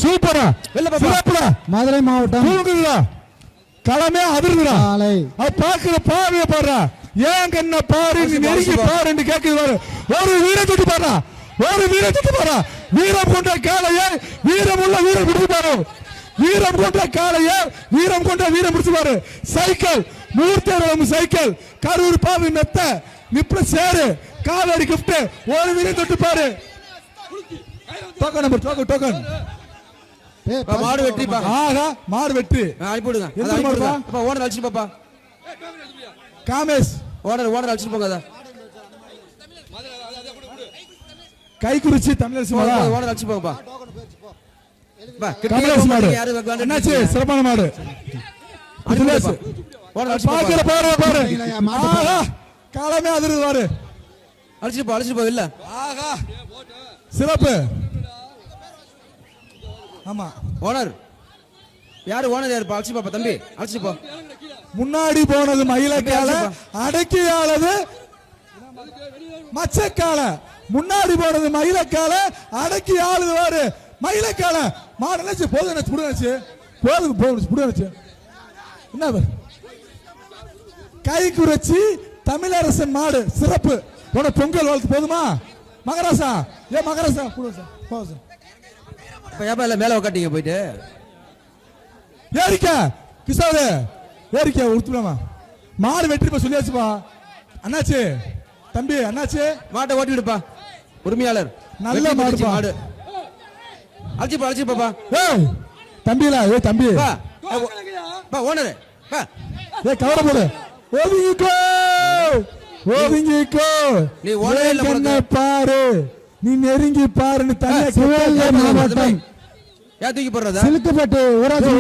சூப்பரா சிறப்புடா. மதுரை மாவட்டம் தூங்குதுடா, களமே அதிர்ந்துடா. பாக்குற பாவைய பாடுறா, ஏன் கண்ண பாரு, நீ நெருங்கி பாரு கேக்குது பாரு. ஒரு வீரம் தொட்டு பாடுறா, ஒரு வீரம் தொட்டு பாடுறா. வீரம் கொண்ட காளைய வீரம் உள்ள வீரம் முடிச்சு பாரு. வீரம் கொண்ட காளைய வீரம் கொண்ட வீரம் முடிச்சு பாரு. சைக்கிள் மூர்த்தம் சைக்கிள் கரூர் பாவி மெத்த நிப்ர சேரு காவேரி கிஃப்ட். ஒரு வீரம் தொட்டு பாரு. டோக்கன் நம்பர் டோக்கன் மாடு வெற்றி. ஆஹா மாடு வெற்றி. அனுப்பிடுங்க. ஓனர் அழிச்சிட்டு பாப்பா. காமேஷ் ஓனர் அழிச்சிட்டு போங்க. கைக்குறிச்சி தமிழரசு ஓனர் அழிச்சு போங்கப்பா. என்னாச்சு? சிறப்பான மாடு. காலமே அதிர்ந்து பாரு. அழிச்சிட்டு போ இல்ல. ஆஹா சிறப்பு. ஆமா ஓனர் யாரு? ஓனர் யாரு? அழிச்சு பாப்பா தம்பி, அழிச்சிட்டு போ. முன்னாடி போனது மயிலக்கால, அடக்கியாளது மச்சக்கால. முன்னாடி போனது மயிலக்கால, அடக்கி ஆளுது வாரு மயிலக்கால. மாடு நினைச்சு போதும், நினைச்சு புடுச்சு போதும், போதும் புடுச்சு. என்ன கை குறைச்சி தமிழரசன் மாடு சிறப்பு. உன பொங்கல் வாழ்த்து போதுமா மகராசா? ஏன் மகராசா மேல உட்காட்டீங்க போயிட்டு ஏரிக்கா கிஷோரு ஏரிக்கா உடுத்துலாமா? மாடு வெற்றி சொல்லியாச்சுப்பா. அண்ணாச்சு தம்பி, அண்ணாச்சு மாட்டை ஓட்டி விடுப்பா. உரிமையாளர் நல்ல மாடு. மாடு அழிச்சு பாப்பா. தம்பிலா ஏ தம்பி ஓனர் ஏ கவர போடு. ஓவிங்கோ ஓவிங்கோ நீ ஓனர் பாரு, நீ நெருங்கி பாருன்னு தனியா மாவட்டம் ஏன் தூக்கி போடுறதா? சிலுக்குப்பட்டு ஊராட்சி